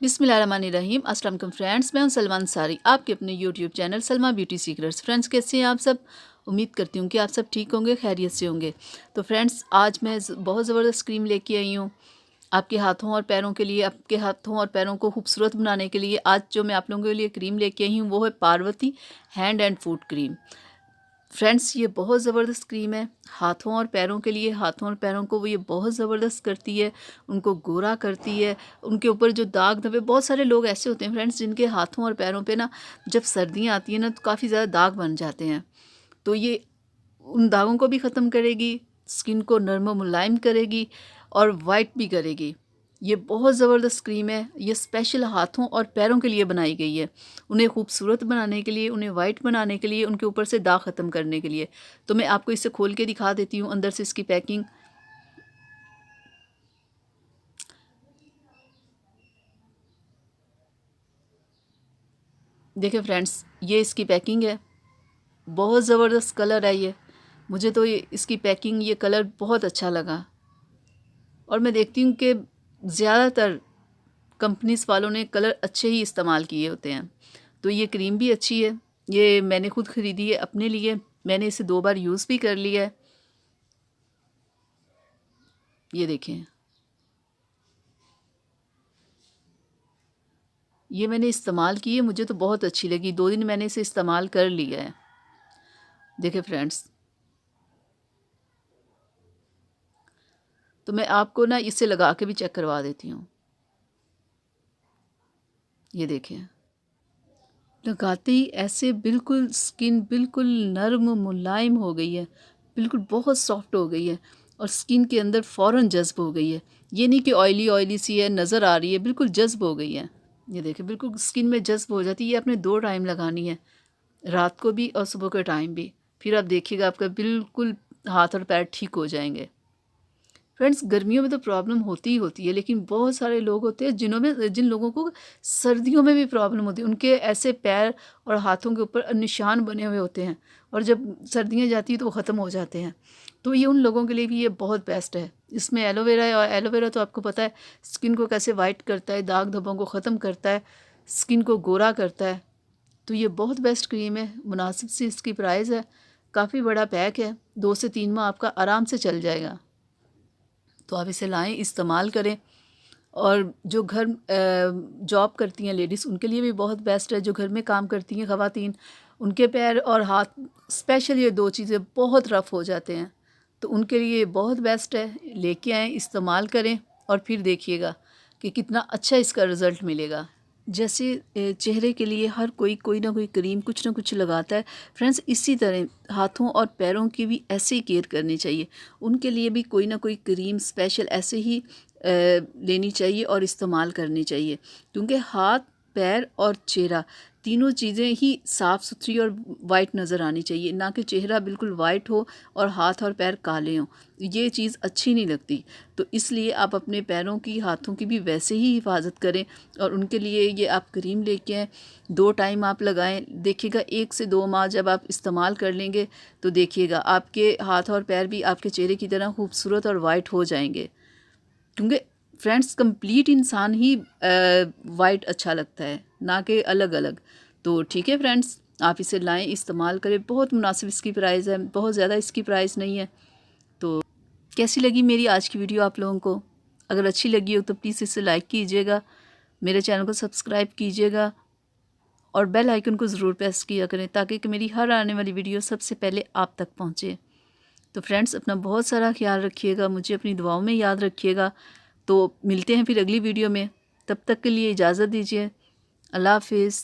बिस्मिल्लाहिर्रहमानिर्रहीम। अस्सलाम वालेकुम फ्रेंड्स, मैं हूं सलमा अंसारी, आपके अपने YouTube channel Salma beauty secrets. Friends, कैसे हैं आप सब? उम्मीद करती हूँ कि आप सब ठीक होंगे, खैरियत से होंगे। तो फ्रेंड्स, आज मैं बहुत ज़बरदस्त क्रीम लेके आई हूँ आपके हाथों और पैरों के लिए। आपके हाथों और पैरों को खूबसूरत बनाने के लिए आज जो मैं आप लोगों के लिए क्रीम लेके आई हूँ वो है Parvati hand and foot cream. Friends, ये बहुत ज़बरदस्त क्रीम है हाथों और पैरों के लिए। हाथों और पैरों को वो ये बहुत ज़बरदस्त करती है, उनको गोरा करती है। उनके ऊपर जो दाग धब्बे, बहुत सारे लोग ऐसे होते हैं फ्रेंड्स जिनके हाथों और पैरों पे ना जब सर्दियाँ आती हैं ना तो काफ़ी ज़्यादा दाग बन जाते हैं। तो ये उन दागों को भी ख़त्म करेगी, स्किन को नरम और मुलायम करेगी और वाइट भी करेगी। ये बहुत ज़बरदस्त क्रीम है। ये स्पेशल हाथों और पैरों के लिए बनाई गई है, उन्हें खूबसूरत बनाने के लिए, उन्हें वाइट बनाने के लिए, उनके ऊपर से दाग ख़त्म करने के लिए। तो मैं आपको इसे खोल के दिखा देती हूँ अंदर से इसकी पैकिंग। देखिए फ्रेंड्स, ये इसकी पैकिंग है। बहुत ज़बरदस्त कलर है ये। मुझे तो ये इसकी पैकिंग, ये कलर बहुत अच्छा लगा। और मैं देखती हूँ कि ज़्यादातर कंपनीज़ वालों ने कलर अच्छे ही इस्तेमाल किए होते हैं। तो ये क्रीम भी अच्छी है। ये मैंने खुद ख़रीदी है अपने लिए। मैंने इसे 2 बार यूज़ भी कर लिया है। ये देखें, ये मैंने इस्तेमाल की है, मुझे तो बहुत अच्छी लगी। 2 दिन मैंने इसे इस्तेमाल कर लिया है। देखिए फ्रेंड्स, तो मैं आपको ना इसे लगा के भी चेक करवा देती हूँ। ये देखें, लगाते ही ऐसे बिल्कुल स्किन बिल्कुल नर्म मुलायम हो गई है, बिल्कुल बहुत सॉफ्ट हो गई है और स्किन के अंदर फ़ौरन जज़्ब हो गई है। ये नहीं कि ऑयली ऑयली सी है, नज़र आ रही है, बिल्कुल जज़्ब हो गई है। ये देखिए, बिल्कुल स्किन में जज़्ब हो जाती है। ये आपने 2 टाइम लगानी है, रात को भी और सुबह के टाइम भी। फिर आप देखिएगा आपका बिल्कुल हाथ और पैर ठीक हो जाएंगे। फ्रेंड्स, गर्मियों में तो प्रॉब्लम होती ही होती है, लेकिन बहुत सारे लोग होते हैं जिन लोगों को सर्दियों में भी प्रॉब्लम होती है। उनके ऐसे पैर और हाथों के ऊपर निशान बने हुए होते हैं और जब सर्दियाँ जाती हैं तो वो ख़त्म हो जाते हैं। तो ये उन लोगों के लिए भी ये बहुत बेस्ट है। इसमें एलोवेरा है और एलोवेरा तो आपको पता है स्किन को कैसे वाइट करता है, दाग धब्बों को ख़त्म करता है, स्किन को गोरा करता है। तो ये बहुत बेस्ट क्रीम है। मुनासिब सी इसकी प्राइस है, काफ़ी बड़ा पैक है। 2 से 3 माह आपका आराम से चल जाएगा। तो आप इसे लाएं, इस्तेमाल करें। और जो घर जॉब करती हैं लेडीज़, उनके लिए भी बहुत बेस्ट है। जो घर में काम करती हैं ख़वातीन, उनके पैर और हाथ स्पेशल ये 2 चीज़ें बहुत रफ़ हो जाते हैं, तो उनके लिए ये बहुत बेस्ट है। लेके आएँ, इस्तेमाल करें और फिर देखिएगा कि कितना अच्छा इसका रिज़ल्ट मिलेगा। जैसे चेहरे के लिए हर कोई ना कोई क्रीम कुछ ना कुछ लगाता है फ्रेंड्स, इसी तरह हाथों और पैरों की भी ऐसे ही केयर करनी चाहिए। उनके लिए भी कोई ना कोई क्रीम स्पेशल ऐसे ही लेनी चाहिए और इस्तेमाल करनी चाहिए, क्योंकि हाथ, पैर और चेहरा तीनों चीज़ें ही साफ़ सुथरी और वाइट नज़र आनी चाहिए, ना कि चेहरा बिल्कुल वाइट हो और हाथ और पैर काले हों। ये चीज़ अच्छी नहीं लगती। तो इसलिए आप अपने पैरों की, हाथों की भी वैसे ही हिफाजत करें और उनके लिए ये आप क्रीम लेके आएँ। 2 टाइम आप लगाएं, देखिएगा 1 से 2 माह जब आप इस्तेमाल कर लेंगे तो देखिएगा आपके हाथ और पैर भी आपके चेहरे की तरह खूबसूरत और वाइट हो जाएंगे। क्योंकि फ्रेंड्स, कंप्लीट इंसान ही वाइट अच्छा लगता है, ना कि अलग अलग। तो ठीक है फ्रेंड्स, आप इसे लाएं, इस्तेमाल करें। बहुत मुनासिब इसकी प्राइस है, बहुत ज़्यादा इसकी प्राइस नहीं है। तो कैसी लगी मेरी आज की वीडियो आप लोगों को? अगर अच्छी लगी हो तो प्लीज़ इसे लाइक कीजिएगा, मेरे चैनल को सब्सक्राइब कीजिएगा और बेल आइकन को ज़रूर प्रेस किया करें ताकि कि मेरी हर आने वाली वीडियो सबसे पहले आप तक पहुँचे। तो फ्रेंड्स, अपना बहुत सारा ख्याल रखिएगा, मुझे अपनी दुआओं में याद रखिएगा। तो मिलते हैं फिर अगली वीडियो में, तब तक के लिए इजाज़त दीजिए। अल्लाह हाफ़िज़।